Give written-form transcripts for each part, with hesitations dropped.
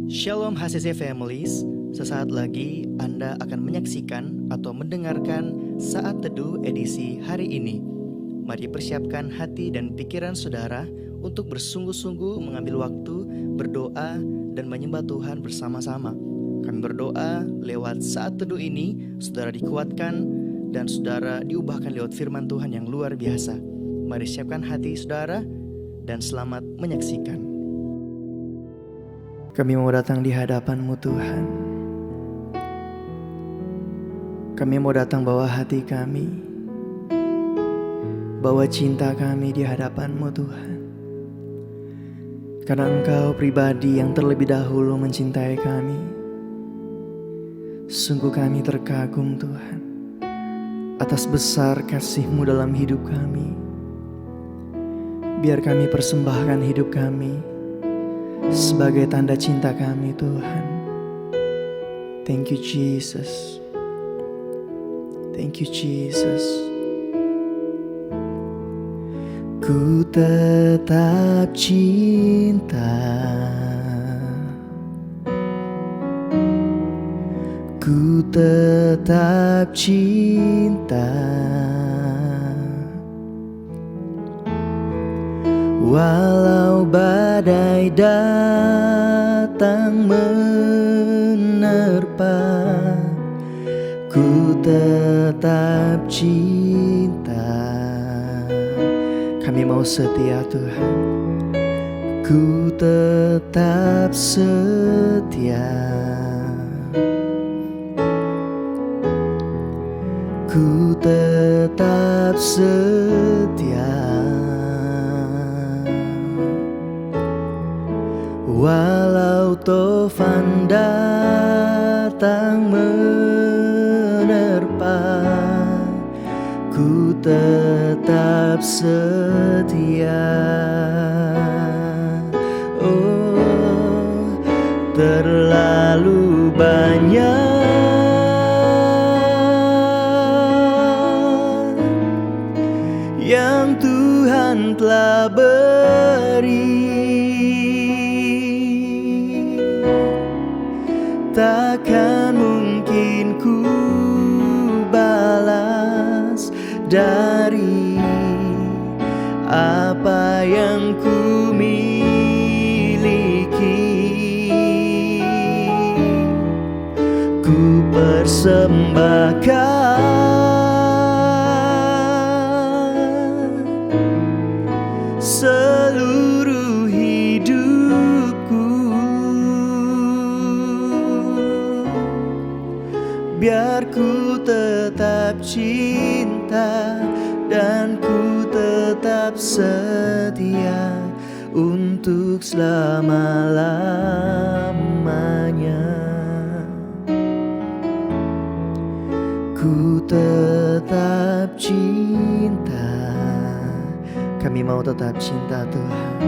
Shalom HCC Families, sesaat lagi Anda akan menyaksikan atau mendengarkan Saat Teduh edisi hari ini. Mari persiapkan hati dan pikiran saudara untuk bersungguh-sungguh mengambil waktu, berdoa, dan menyembah Tuhan bersama-sama. Kami berdoa lewat Saat Teduh ini, saudara dikuatkan dan saudara diubahkan lewat firman Tuhan yang luar biasa. Mari siapkan hati saudara dan selamat menyaksikan. Kami mau datang di hadapan-Mu Tuhan. Kami mau datang bawa hati kami, bawa cinta kami di hadapan-Mu Tuhan. Karena Engkau pribadi yang terlebih dahulu mencintai kami. Sungguh kami terkagum Tuhan atas besar kasih-Mu dalam hidup kami. Biar kami persembahkan hidup kami sebagai tanda cinta kami Tuhan. Thank you Jesus. Thank you Jesus. Ku tetap cinta, ku tetap cinta, walau badai datang menerpa, ku tetap cinta. Kami mau setia Tuhan, ku tetap setia, ku tetap setia. Walau tofan datang menerpa, ku tetap setia. Oh, terlalu banyak yang Tuhan telah beri, takkan mungkin ku balas dari apa yang ku miliki. Ku persembahkan seluruh hidupku, biar ku tetap cinta dan ku tetap setia untuk selama-lamanya. Ku tetap cinta, kami mau tetap cinta Tuhan.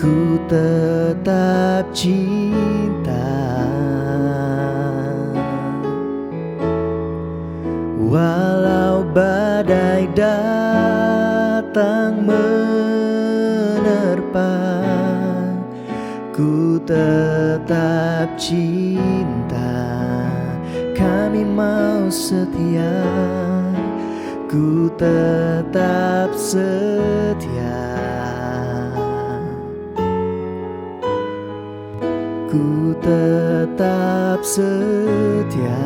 Ku tetap cinta, walau badai datang menerpa, ku tetap cinta. Kami mau setia, ku tetap setia, ku tetap setia.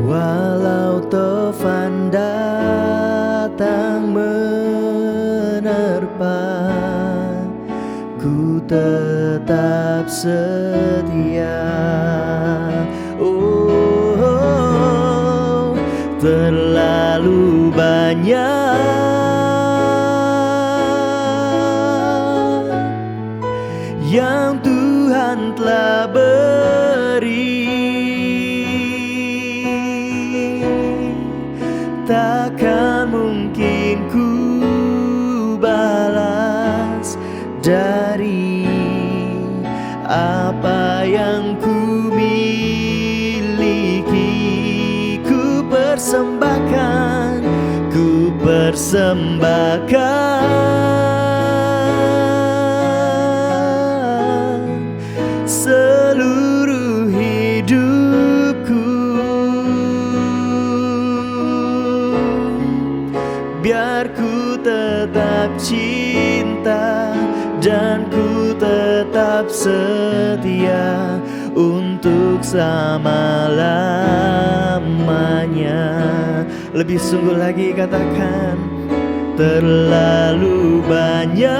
Walau tofan datang menerpa, ku tetap setia. Oh, terlalu banyak yang Tuhan telah beri, takkan mungkin ku balas dari apa yang ku miliki. Ku persembahkan, ku persembahkan biar ku tetap cinta dan ku tetap setia untuk selama-lamanya. Lebih sungguh lagi katakan, terlalu banyak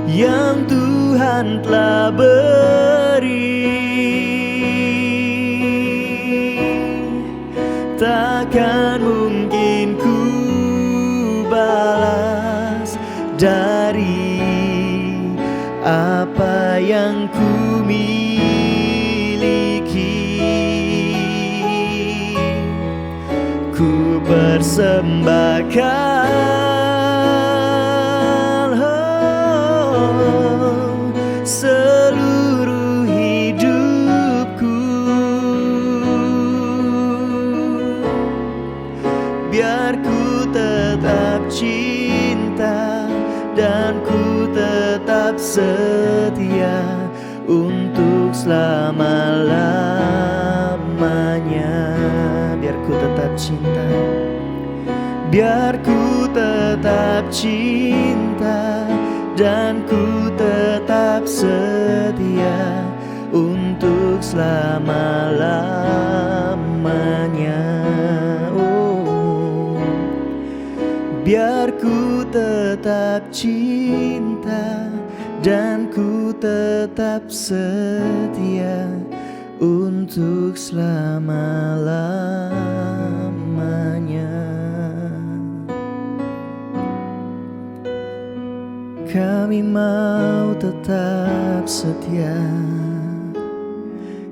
yang Tuhan telah beri, takkan mungkin ku balas dari apa yang ku miliki. Ku persembahkan seluruh hidupku, biar ku tetap cinta dan ku tetap setia untuk selama-lamanya. Biar ku tetap cinta, biar ku tetap cinta dan ku tetap setia untuk selama-lamanya. Oh, biar ku tetap cinta dan ku tetap setia untuk selama-lamanya. Kami mau tetap setia,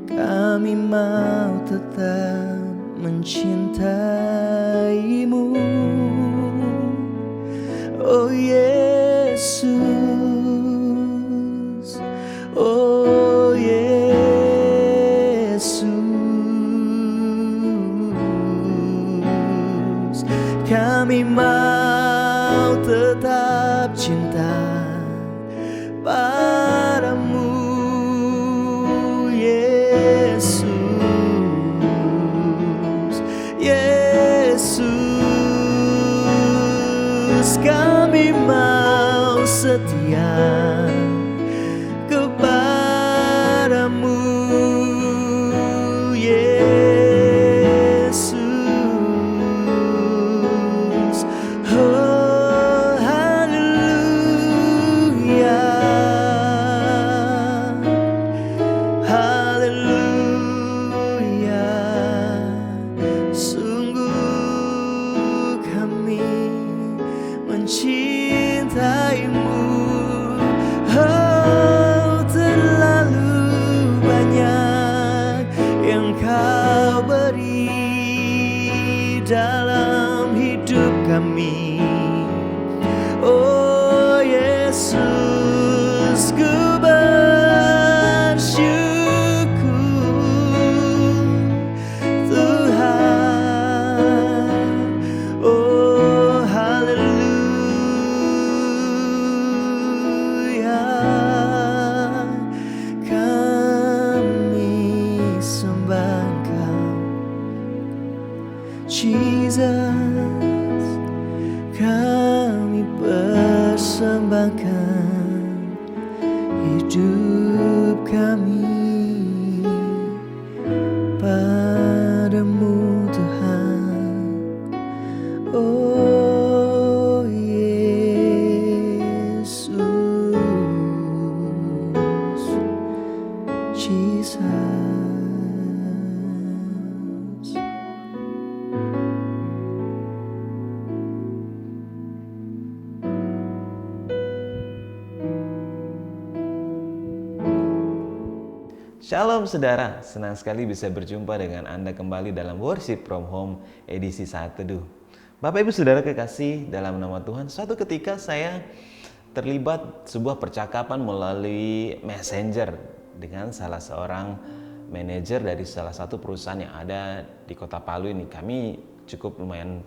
kami mau tetap mencintaimu, oh Yesus, oh Yesus. Kami mau tetap cinta padamu, Yesus, Yesus. Kami mau setia kepadamu, Yesus. Oh, haleluya, haleluya. Sungguh kami mencintaimu, oh terlalu banyak yang kau beri dalam hidup kami, oh Yesus. Ku bersyukur Tuhan, oh haleluya. Kami sembah Engkau, Jesus. Kami persembahkan hidup kami padamu, Tuhan, oh Yesus, Jesus. Shalom saudara, senang sekali bisa berjumpa dengan Anda kembali dalam Worship from Home edisi Saat Teduh. Bapak Ibu Saudara kekasih dalam nama Tuhan, suatu ketika saya terlibat sebuah percakapan melalui messenger dengan salah seorang manajer dari salah satu perusahaan yang ada di kota Palu ini. Kami cukup lumayan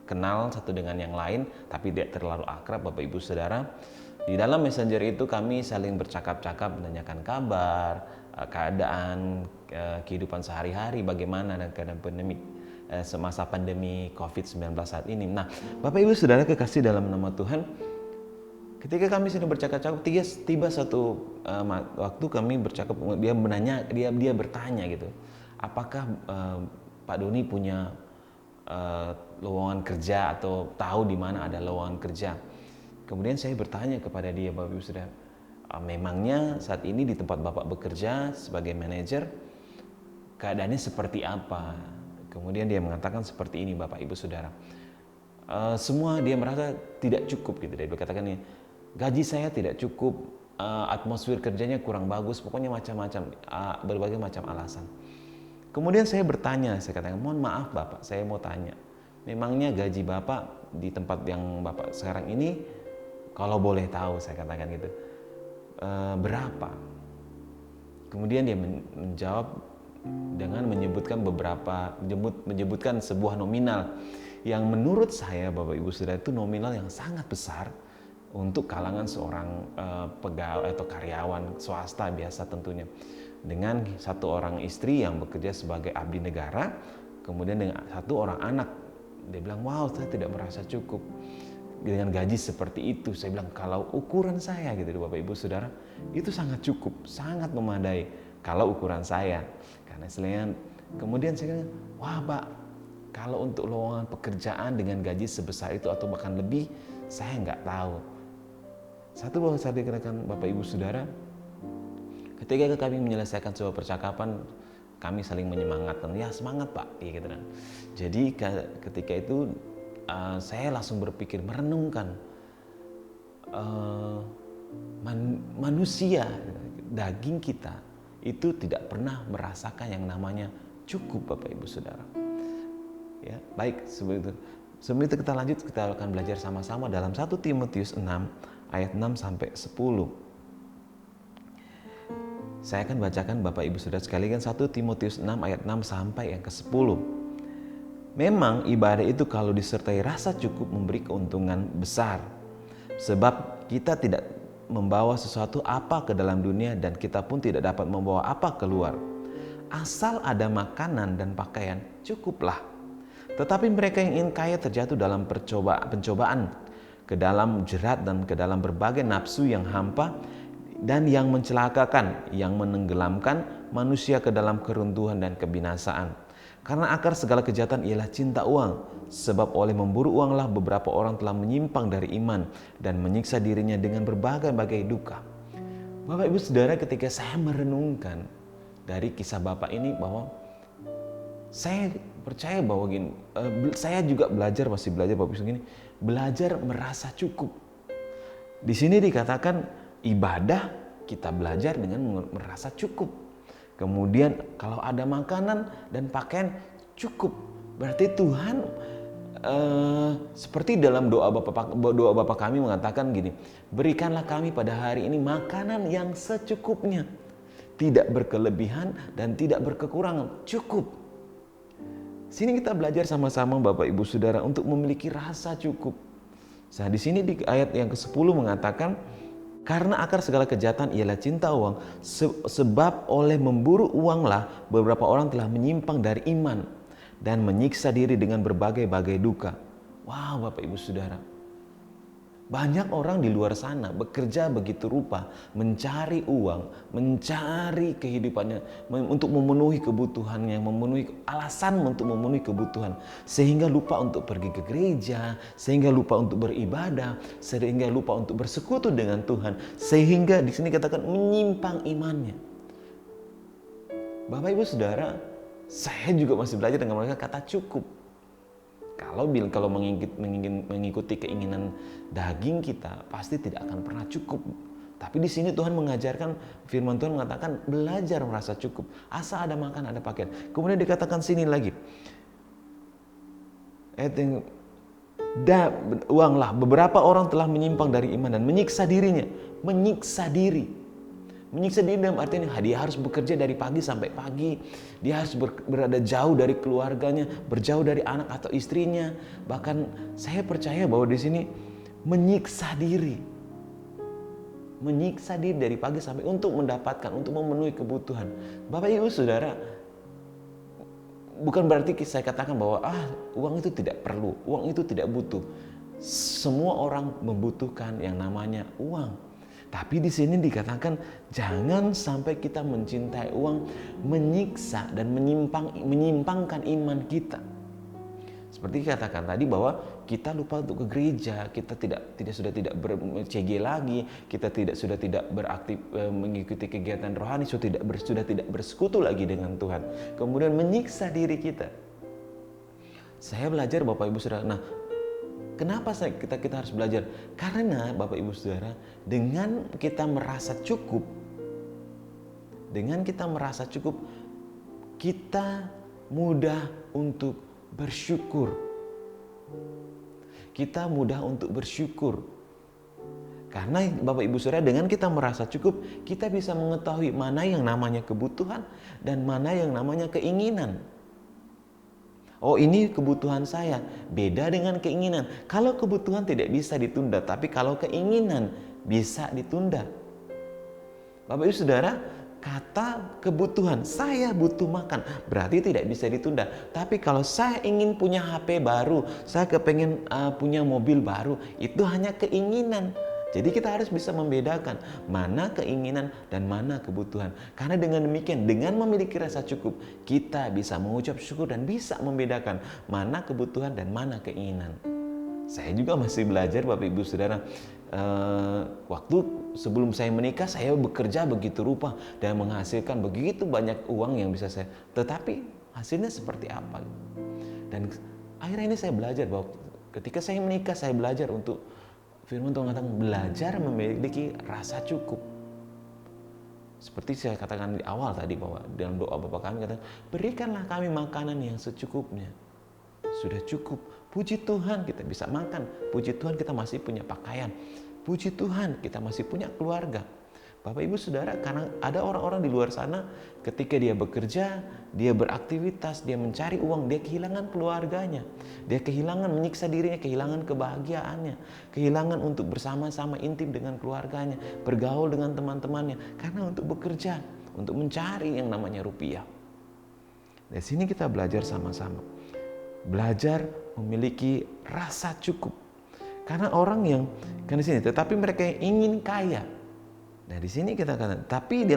kenal satu dengan yang lain, tapi tidak terlalu akrab Bapak Ibu Saudara. Di dalam messenger itu kami saling bercakap-cakap, menanyakan kabar, keadaan kehidupan sehari-hari bagaimana dan keadaan semasa pandemi COVID-19 saat ini. Nah, Bapak Ibu Saudara kekasih dalam nama Tuhan, ketika kami sedang bercakap-cakap, tiba satu waktu kami bercakap, dia bertanya gitu, apakah Pak Doni punya lowongan kerja atau tahu di mana ada lowongan kerja. Kemudian saya bertanya kepada dia, Bapak Ibu Saudara, memangnya saat ini di tempat Bapak bekerja sebagai manajer, keadaannya seperti apa? Kemudian dia mengatakan seperti ini, Bapak Ibu Saudara. Semua dia merasa tidak cukup gitu. Dia berkatakan ini, gaji saya tidak cukup, atmosfer kerjanya kurang bagus, pokoknya macam-macam, berbagai macam alasan. Kemudian saya bertanya, saya katakan, mohon maaf Bapak, saya mau tanya, memangnya gaji Bapak di tempat yang Bapak sekarang ini, kalau boleh tahu, saya katakan gitu, berapa? Kemudian dia menjawab dengan menyebutkan sebuah nominal yang menurut saya, Bapak Ibu Saudara, itu nominal yang sangat besar untuk kalangan seorang pegawai atau karyawan swasta biasa tentunya. Dengan satu orang istri yang bekerja sebagai abdi negara, kemudian dengan satu orang anak. Dia bilang, wow, saya tidak merasa cukup dengan gaji seperti itu. Saya bilang, kalau ukuran saya gitu Bapak Ibu Saudara, itu sangat cukup, sangat memadai kalau ukuran saya. Karena selain kemudian saya bilang, wah Pak, kalau untuk lowongan pekerjaan dengan gaji sebesar itu atau bahkan lebih, saya nggak tahu. Satu bahwa saya dikatakan Bapak Ibu Saudara, ketika kami menyelesaikan sebuah percakapan, kami saling menyemangatkan, ya semangat Pak, gitu kan. Jadi ketika itu saya langsung berpikir, merenungkan manusia, daging kita itu tidak pernah merasakan yang namanya cukup, Bapak Ibu Saudara. Ya, baik, sebelum itu kita lanjut, kita akan belajar sama-sama dalam 1 Timotius 6 ayat 6 sampai 10. Saya akan bacakan Bapak Ibu Saudara sekalian 1 Timotius 6 ayat 6 sampai yang ke-10. Memang ibadah itu kalau disertai rasa cukup memberi keuntungan besar. Sebab kita tidak membawa sesuatu apa ke dalam dunia dan kita pun tidak dapat membawa apa keluar. Asal ada makanan dan pakaian, cukuplah. Tetapi mereka yang ingin kaya terjatuh dalam pencobaan, ke dalam jerat dan ke dalam berbagai nafsu yang hampa dan yang mencelakakan, yang menenggelamkan manusia ke dalam keruntuhan dan kebinasaan. Karena akar segala kejahatan ialah cinta uang, sebab oleh memburu uanglah beberapa orang telah menyimpang dari iman dan menyiksa dirinya dengan berbagai-bagai duka. Bapak Ibu Saudara, ketika saya merenungkan dari kisah Bapak ini, bahwa saya percaya bahwa gini, saya juga masih belajar Bapak Ibu gini, belajar merasa cukup. Di sini dikatakan ibadah kita belajar dengan merasa cukup. Kemudian kalau ada makanan dan pakaian cukup. Berarti Tuhan seperti dalam doa Bapa kami mengatakan gini, berikanlah kami pada hari ini makanan yang secukupnya, tidak berkelebihan dan tidak berkekurangan, cukup. Sini kita belajar sama-sama Bapak Ibu Saudara untuk memiliki rasa cukup. Nah, di sini di ayat yang ke-10 mengatakan, karena akar segala kejahatan ialah cinta uang, sebab oleh memburu uanglah beberapa orang telah menyimpang dari iman dan menyiksa diri dengan berbagai-bagai duka. Wow, Bapak Ibu Saudara. Banyak orang di luar sana bekerja begitu rupa, mencari uang, mencari kehidupannya untuk memenuhi kebutuhannya, memenuhi alasan untuk memenuhi kebutuhan, sehingga lupa untuk pergi ke gereja, sehingga lupa untuk beribadah, sehingga lupa untuk bersekutu dengan Tuhan, sehingga di sini katakan menyimpang imannya. Bapak Ibu Saudara, saya juga masih belajar dengan mereka kata cukup. Kalau mengikuti keinginan daging kita, pasti tidak akan pernah cukup. Tapi di sini Tuhan mengajarkan, firman Tuhan mengatakan belajar merasa cukup. Asal ada makan, ada pakaian. Kemudian dikatakan sini lagi, uanglah beberapa orang telah menyimpang dari iman dan menyiksa dirinya. Menyiksa diri dalam artian dia harus bekerja dari pagi sampai pagi. Dia harus berada jauh dari keluarganya, berjauh dari anak atau istrinya. Bahkan saya percaya bahwa di sini menyiksa diri. menyiksa diri dari pagi sampai untuk mendapatkan, untuk memenuhi kebutuhan. Bapak Ibu Saudara, bukan berarti saya katakan bahwa uang itu tidak perlu, uang itu tidak butuh. Semua orang membutuhkan yang namanya uang. Tapi di sini dikatakan jangan sampai kita mencintai uang, menyiksa dan menyimpangkan iman kita. Seperti katakan tadi bahwa kita lupa untuk ke gereja, kita sudah tidak ber-CG lagi, kita sudah tidak beraktif mengikuti kegiatan rohani, sudah tidak bersekutu lagi dengan Tuhan. Kemudian menyiksa diri kita. Saya belajar Bapak Ibu Saudara. Nah, kenapa kita harus belajar? Karena Bapak Ibu Saudara, dengan kita merasa cukup, kita mudah untuk bersyukur. Kita mudah untuk bersyukur. Karena Bapak Ibu Saudara, dengan kita merasa cukup, kita bisa mengetahui mana yang namanya kebutuhan dan mana yang namanya keinginan. Oh, ini kebutuhan saya, beda dengan keinginan. Kalau kebutuhan tidak bisa ditunda, tapi kalau keinginan bisa ditunda. Bapak Ibu Saudara, kata kebutuhan, saya butuh makan, berarti tidak bisa ditunda. Tapi kalau saya ingin punya HP baru, saya kepengen punya mobil baru, itu hanya keinginan. Jadi kita harus bisa membedakan mana keinginan dan mana kebutuhan. Karena dengan demikian, dengan memiliki rasa cukup, kita bisa mengucap syukur dan bisa membedakan mana kebutuhan dan mana keinginan. Saya juga masih belajar Bapak Ibu Saudara. Waktu sebelum saya menikah, saya bekerja begitu rupa dan menghasilkan begitu banyak uang yang bisa saya, tetapi hasilnya seperti apa? Dan akhirnya ini saya belajar bahwa ketika saya menikah, saya belajar untuk firman Tuhan katakan belajar memiliki rasa cukup. Seperti saya katakan di awal tadi bahwa dalam doa Bapa kami katakan, berikanlah kami makanan yang secukupnya. Sudah cukup. Puji Tuhan kita bisa makan. Puji Tuhan kita masih punya pakaian. Puji Tuhan kita masih punya keluarga. Bapak Ibu Saudara, karena ada orang-orang di luar sana ketika dia bekerja, dia beraktivitas, dia mencari uang, dia kehilangan keluarganya. Dia kehilangan, menyiksa dirinya, kehilangan kebahagiaannya. Kehilangan untuk bersama-sama intim dengan keluarganya, bergaul dengan teman-temannya. Karena untuk bekerja, untuk mencari yang namanya rupiah. Dari sini kita belajar sama-sama. Belajar memiliki rasa cukup. Karena orang yang kan di sini, tetapi mereka yang ingin kaya. Nah di sini kita katakan, tapi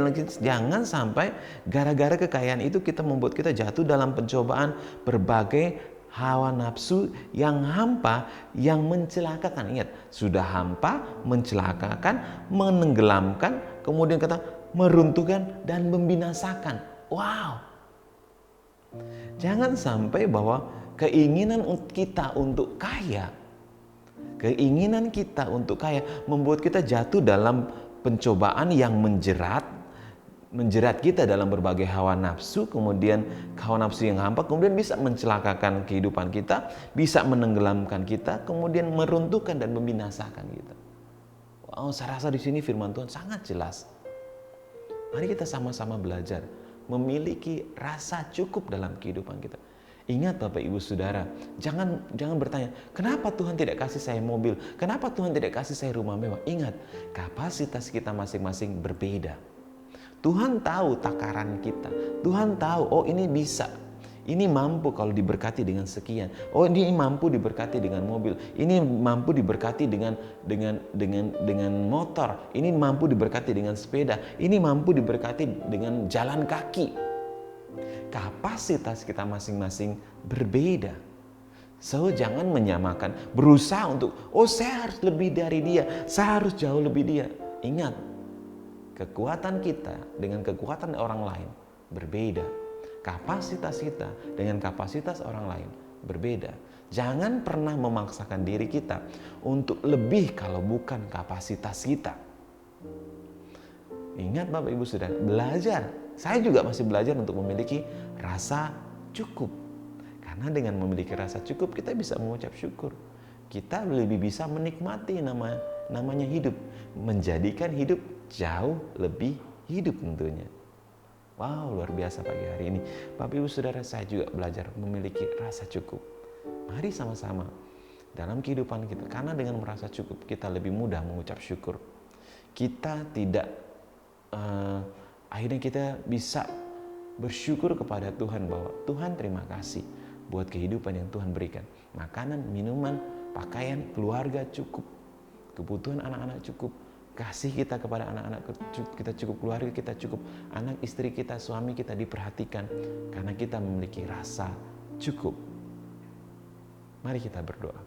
jangan sampai gara-gara kekayaan itu kita membuat kita jatuh dalam pencobaan berbagai hawa nafsu yang hampa, yang mencelakakan. Ingat, sudah hampa, mencelakakan, menenggelamkan, kemudian kata meruntuhkan dan membinasakan. Wow. Jangan sampai bahwa keinginan kita untuk kaya membuat kita jatuh dalam pencobaan yang menjerat kita dalam berbagai hawa nafsu, kemudian hawa nafsu yang hampa, kemudian bisa mencelakakan kehidupan kita, bisa menenggelamkan kita, kemudian meruntuhkan dan membinasakan kita. Wow, saya rasa di sini firman Tuhan sangat jelas. Mari kita sama-sama belajar memiliki rasa cukup dalam kehidupan kita. Ingat Bapak Ibu Saudara, jangan bertanya, kenapa Tuhan tidak kasih saya mobil? Kenapa Tuhan tidak kasih saya rumah mewah? Ingat, kapasitas kita masing-masing berbeda. Tuhan tahu takaran kita. Tuhan tahu, oh ini bisa. Ini mampu kalau diberkati dengan sekian. Oh ini mampu diberkati dengan mobil. Ini mampu diberkati dengan motor. Ini mampu diberkati dengan sepeda. Ini mampu diberkati dengan jalan kaki. Kapasitas kita masing-masing berbeda. So jangan menyamakan, berusaha untuk, oh saya harus lebih dari dia, saya harus jauh lebih dia. Ingat, kekuatan kita dengan kekuatan orang lain berbeda. Kapasitas kita dengan kapasitas orang lain berbeda. Jangan pernah memaksakan diri kita untuk lebih kalau bukan kapasitas kita. Ingat Bapak Ibu Saudara, belajar. Saya juga masih belajar untuk memiliki rasa cukup. Karena dengan memiliki rasa cukup kita bisa mengucap syukur. Kita lebih bisa menikmati namanya hidup. Menjadikan hidup jauh lebih hidup tentunya. Wow, luar biasa pagi hari ini. Bapak Ibu Saudara, saya juga belajar memiliki rasa cukup. Mari sama-sama dalam kehidupan kita. Karena dengan merasa cukup kita lebih mudah mengucap syukur. kita tidak akhirnya kita bisa bersyukur kepada Tuhan bahwa Tuhan terima kasih buat kehidupan yang Tuhan berikan. Makanan, minuman, pakaian, keluarga cukup, kebutuhan anak-anak cukup, kasih kita kepada anak-anak kita cukup, keluarga kita cukup, anak istri kita, suami kita diperhatikan karena kita memiliki rasa cukup. Mari kita berdoa.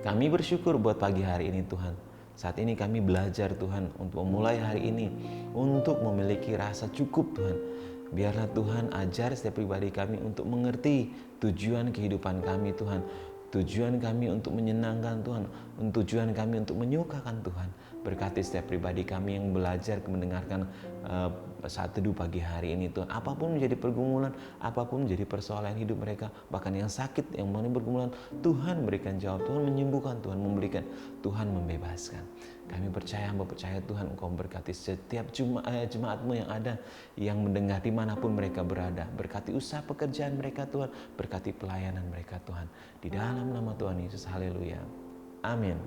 Kami bersyukur buat pagi hari ini Tuhan. Saat ini kami belajar Tuhan untuk memulai hari ini untuk memiliki rasa cukup Tuhan. Biarlah Tuhan ajar setiap pribadi kami untuk mengerti tujuan kehidupan kami Tuhan. Tujuan kami untuk menyenangkan Tuhan, tujuan kami untuk menyukakan Tuhan. Berkati setiap pribadi kami yang belajar mendengarkan saat teduh pagi hari ini Tuhan. Apapun menjadi pergumulan, apapun menjadi persoalan hidup mereka, bahkan yang sakit, yang mana bergumulan, Tuhan berikan jawab, Tuhan menyembuhkan, Tuhan memberikan, Tuhan membebaskan. Kami percaya, hamba percaya Tuhan Engkau berkati setiap jemaat-Mu yang ada, yang mendengar dimanapun mereka berada. Berkati usaha pekerjaan mereka Tuhan, berkati pelayanan mereka Tuhan. Di dalam nama Tuhan Yesus, haleluya. Amin.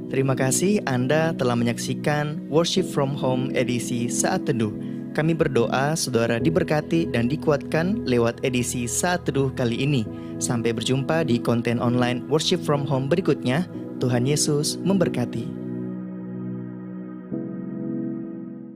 Terima kasih Anda telah menyaksikan Worship from Home edisi Saat Teduh. Kami berdoa saudara diberkati dan dikuatkan lewat edisi Saat Teduh kali ini. Sampai berjumpa di konten online Worship from Home berikutnya. Tuhan Yesus memberkati.